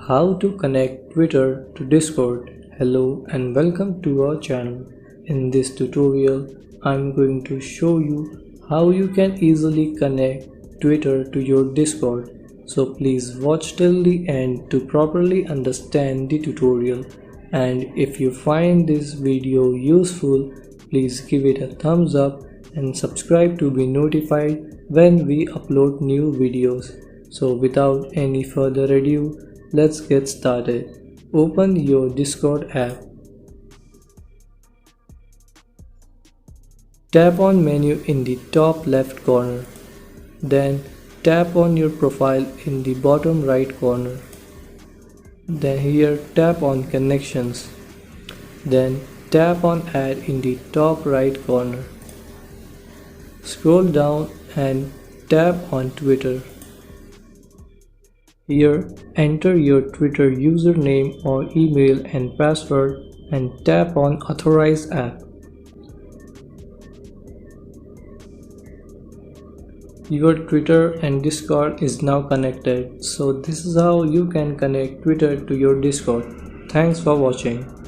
How to connect Twitter to Discord. Hello and welcome to our channel. In this tutorial, I'm going to show you how you can easily connect Twitter to your Discord. So please watch till the end to properly understand the tutorial. And if you find this video useful, please give it a thumbs up and subscribe to be notified when we upload new videos. So without any further ado, let's get started. Open your Discord app. Tap on menu in the top left corner. Then tap on your profile in the bottom right corner. Then here tap on connections. Then tap on add in the top right corner. Scroll down and tap on Twitter. Here, enter your Twitter username or email and password and tap on Authorize app. Your Twitter and Discord is now connected. So this is how you can connect Twitter to your Discord. Thanks for watching.